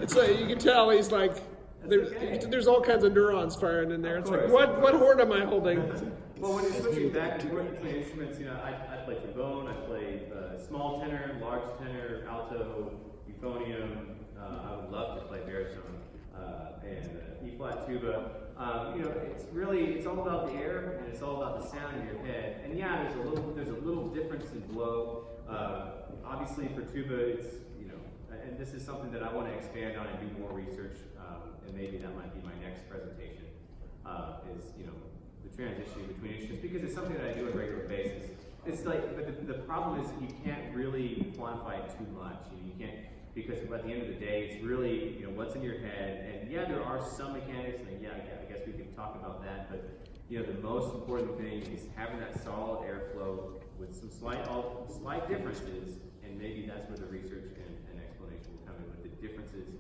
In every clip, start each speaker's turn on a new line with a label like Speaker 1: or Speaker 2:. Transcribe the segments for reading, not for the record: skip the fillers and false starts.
Speaker 1: It's like you can tell he's like there's all kinds of neurons firing in there. It's like what horn am I holding?
Speaker 2: Well, when you're switching back and forth between instruments, I play trombone, I play small tenor, large tenor, alto, euphonium. I would love to play baritone and E-flat tuba. It's all about the air and it's all about the sound in your head. And yeah, there's a little difference in blow. Obviously, for tuba, it's and this is something that I want to expand on and do more research. And maybe that might be my next presentation. The transition between instruments, because it's something that I do on a regular basis. It's like, but the problem is you can't really quantify it too much. You can't, because at the end of the day, it's really what's in your head. And yeah, there are some mechanics, and yeah, I guess we can talk about that. But the most important thing is having that solid airflow with some slight differences, and maybe that's where the research and explanation will come in with the differences.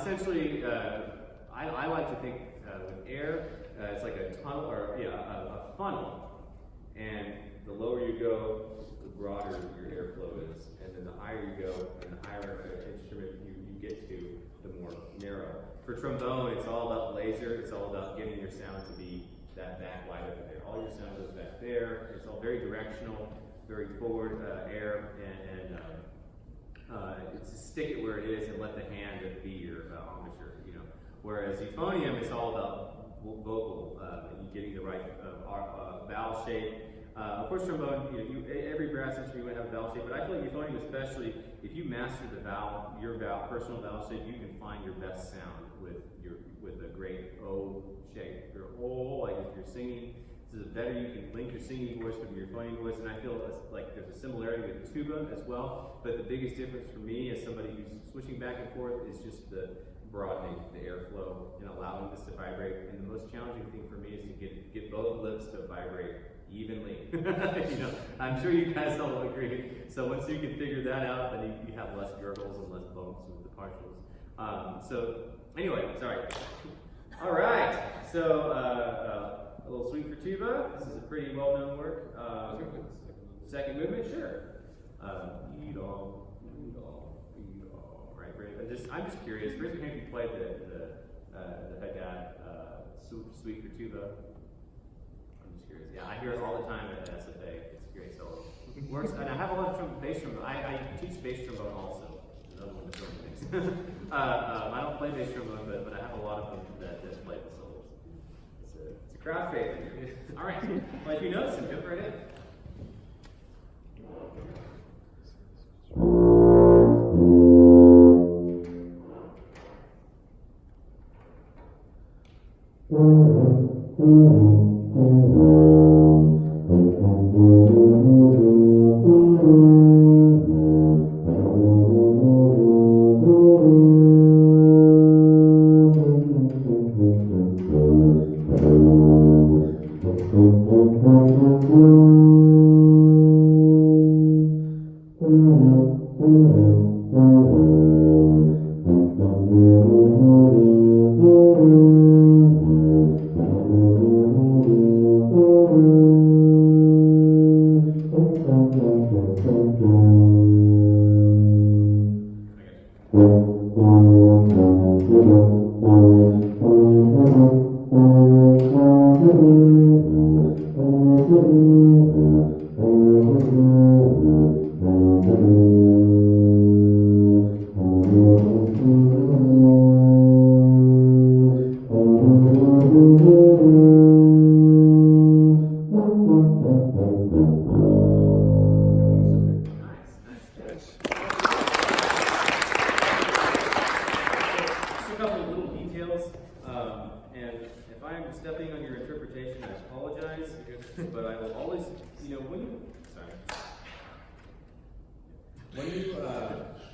Speaker 2: Essentially, I like to think with air, it's like a tunnel or a funnel, and the lower you go, the broader your airflow is, and then the higher you go, and the higher instrument you get to, the more narrow. For trombone, it's all about laser. It's all about getting your sound to be that back wide over there. All your sound goes back there. It's all very directional, very forward air, and it's stick it where it is and let the hand be your armature. Whereas euphonium, it's all about vocal, getting the right vowel shape. Of course, trombone, every brass instrument would have a vowel shape, but I feel like euphonium, especially if you master the vowel, your personal vowel shape, you can find your best sound with a great O shape. Your O, like if you're singing, this is better. You can link your singing voice with your euphonium voice, and I feel like there's a similarity with tuba as well. But the biggest difference for me, as somebody who's switching back and forth, is just the broadening the airflow and allowing this to vibrate. And the most challenging thing for me is to get both lips to vibrate evenly. I'm sure you guys all agree. So once you can figure that out, then you have less gurgles and less bumps with the partials. So anyway, sorry. All right. So a little suite for tuba. This is a pretty well-known work. Second movement, sure. I'm just curious. Raise your hand if you played the Haggad suite for tuba. I'm just curious. Yeah, I hear it all the time at SFA. It's a great solo. Works, and I have a lot of bass trombone. I teach bass trombone also. Another one of the things. I don't play bass trombone, but I have a lot of them that play the solos. It's a crowd favorite. All right. Well, if you notice them, jump right in.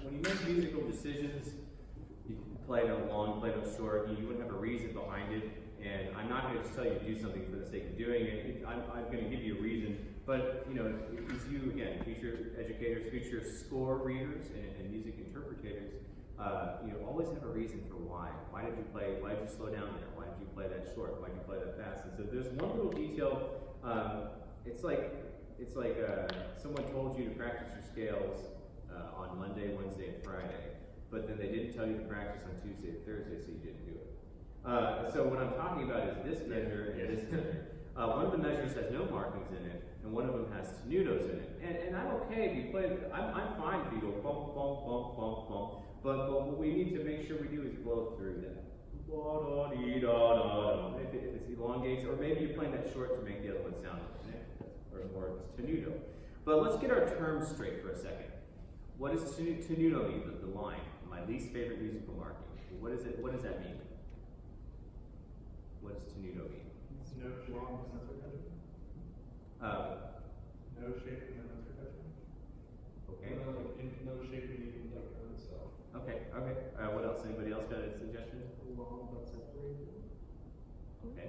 Speaker 2: When you make musical decisions, you play no long, play no short, you wouldn't have a reason behind it, and I'm not going to just tell you to do something for the sake of doing it. I'm going to give you a reason, but it's you, again, future educators, future score readers, and music interpreters, always have a reason for why. Why did you slow down there? Why did you play that short? Why did you play that fast? And so there's one little detail, it's like someone told you to practice your scales on Monday, Wednesday, and Friday, but then they didn't didn't tell you to practice on Tuesday or Thursday, so you didn't do it. So what I'm talking about is this measure and this measure. One of the measures has no markings in it, and one of them has tenutos in it. And I'm okay if you play, I'm fine if you go bump, bump, bump, bump, bump. But what we need to make sure we do is blow through that. If it's elongates, or maybe you're playing that short to make the other one sound or it's tenuto. But let's get our terms straight for a second. What does tenuto mean? The line, my least favorite musical marking. What is it? What does that mean? What does tenuto mean?
Speaker 3: It's no long percussion. No shape in the percussion.
Speaker 2: Okay.
Speaker 3: No shape in the electron itself.
Speaker 2: Okay. What else? Anybody else got a suggestion?
Speaker 3: Long but separated.
Speaker 2: Okay.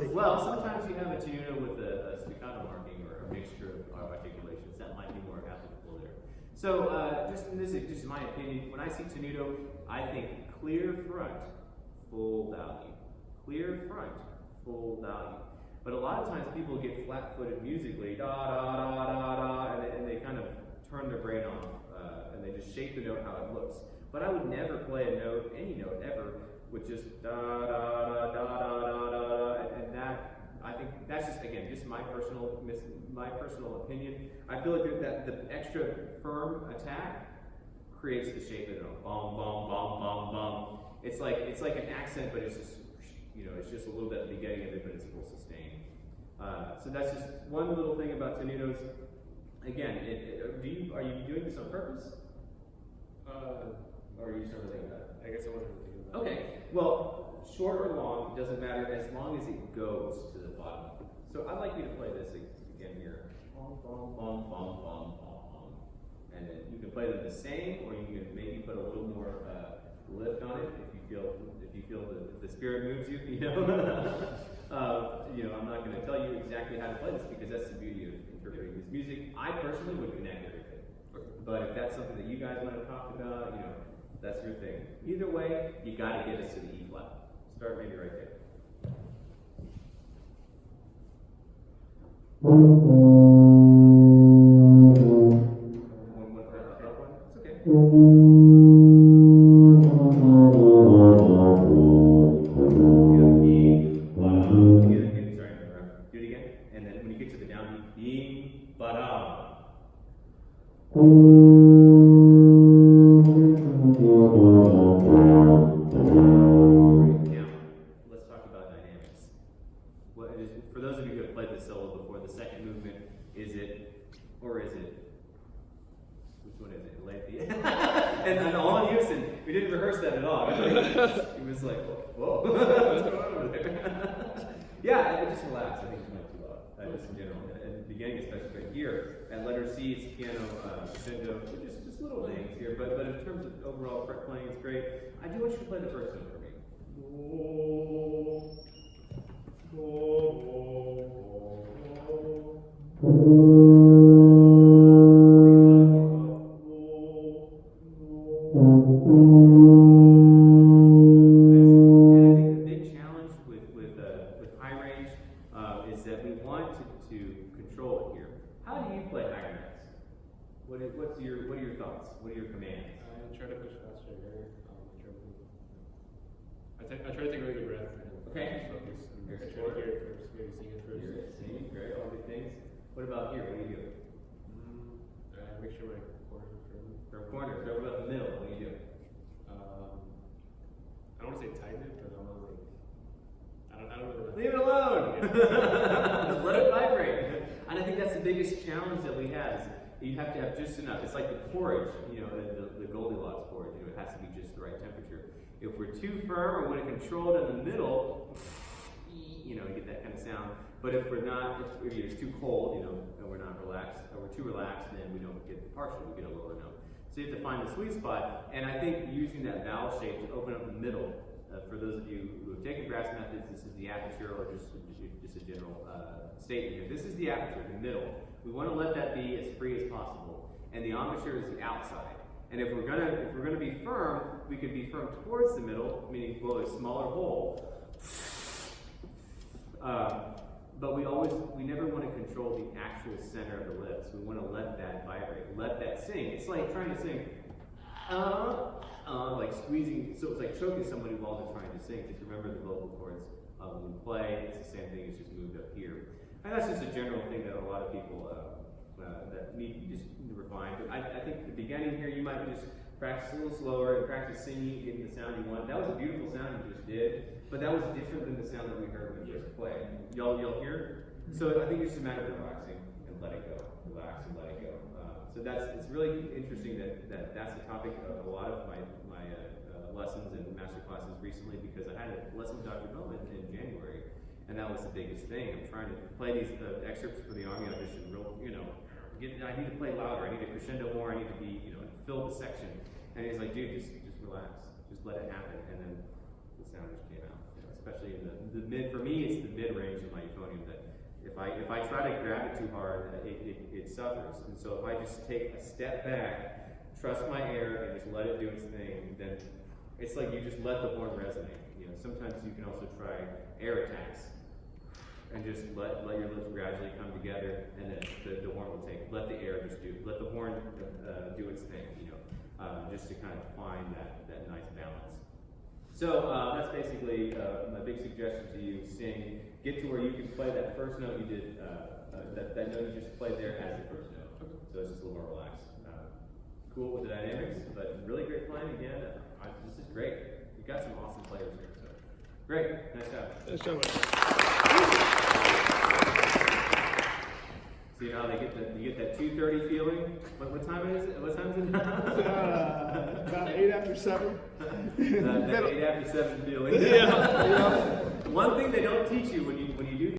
Speaker 2: Well, sometimes you have a tenuto with a staccato marking or a mixture of articulations. That might be more applicable there. So, this is just my opinion. When I see tenuto, I think clear front, full value. Clear front, full value. But a lot of times people get flat-footed musically, da da da da da, and they kind of turn their brain off, and they just shape the note how it looks. But I would never play a note, any note ever, with just da da da da da da da, and that, I think that's just, again, just my personal opinion. I feel like that the extra firm attack creates the shape of it. Bum bum bum bum bum. It's like an accent, but it's just, it's just a little bit at the beginning of it, but it's full sustain. So that's just one little thing about tenutos. Again, are you doing this on purpose? Or are you just never thinking about it?
Speaker 3: I guess I wasn't thinking about it.
Speaker 2: Okay, well, short or long, doesn't matter as long as it goes to the bottom. So I'd like you to play this again here. Bum, bum, bum, bum, bum, bum. And then you can play them the same, or you can maybe put a little more lift on it if you feel the spirit moves you. I'm not going to tell you exactly how to play this because that's the beauty of interpreting this music. I personally would connect everything, but if that's something that you guys want to talk about, that's your thing. Either way, you got to get us to the E flat. Start maybe right there. One up one. It's okay. Do it again. And then when you get to the downbeat, bing, ba-da. Now, let's talk about dynamics. For those of you who have played this solo before, the second movement, is it, which one is it? and all in unison, we didn't rehearse that at all. It was like, whoa, what's going on over there? Yeah, just relax. I think it went too loud. Just in general, at the beginning, especially right here, at letter C, it's piano, crescendo, just little things here. But in terms of overall playing, it's great. I do want you to play the first note for me. What are your thoughts? What are your commands?
Speaker 3: I try to push faster. I try to take a really good breath.
Speaker 2: Okay.
Speaker 3: Focus. I try to hear it first. Maybe sing it first.
Speaker 2: Hear it, sing, great, all good things. What about here? What do you do?
Speaker 3: Make sure my corners are firm.
Speaker 2: From corners. What about the middle? What do you do?
Speaker 3: I don't want to say tighten it, but I want to I don't know.
Speaker 2: Leave it alone. Let it vibrate. And I think that's the biggest challenge that we have. You have to have just enough. It's like the porridge, the Goldilocks porridge. It has to be just the right temperature. If we're too firm or when it controlled in the middle, you get that kind of sound. But if we're not, if it's too cold, and we're not relaxed, or we're too relaxed, then we don't get partial. We get a lower note. So you have to find the sweet spot. And I think using that vowel shape to open up the middle. For those of you who have taken brass methods, this is the aperture, or just a general statement here. This is the aperture, the middle. We want to let that be as free as possible, and the embouchure is the outside. And if we're gonna be firm, we could be firm towards the middle, meaning blow a smaller hole. But we never want to control the actual center of the lips. We want to let that vibrate, let that sing. It's like trying to sing, squeezing, so it's like choking somebody while they're trying to sing. If you remember the vocal cords when you play, it's the same thing, it's just moved up here. And that's just a general thing that a lot of people that need just need to refine. But I think the beginning here, you might just practice a little slower and practice singing, getting the sound you want. That was a beautiful sound you just did, but that was different than the sound that we heard when you first played. Y'all hear? So I think it's just a matter of relaxing and let it go. Relax and let it go. So it's really interesting that's the topic of a lot of my lessons and master classes recently, because I had a lesson with Dr. Bowman in January, and that was the biggest thing. I'm trying to play these excerpts for the Army audition real, I need to play louder, I need to crescendo more, I need to be, fill the section. And he's like, dude, just relax, just let it happen. And then the sound just came out. Especially in the mid, for me, it's the mid range of my euphonium that if I try to grab it too hard, it suffers. And so if I just take a step back, trust my air, and just let it do its thing, then it's like you just let the horn resonate. Sometimes you can also try air attacks and just let your lips gradually come together, and then the horn will let the air let the horn do its thing, just to kind of find that nice balance. So that's basically my big suggestion to you: sing, get to where you can play that first note you did, that note you just played there as the first note. So it's just a little more relaxed. Cool with the dynamics, but really great playing again. This is great. We've got some awesome players here. So great, nice job.
Speaker 1: Nice job.
Speaker 2: See how you get that 2:30 feeling? What time is it? What time is it now?
Speaker 1: About 8 after 7.
Speaker 2: that 8 after 7 feeling.
Speaker 1: Yeah.
Speaker 2: One thing they don't teach you when you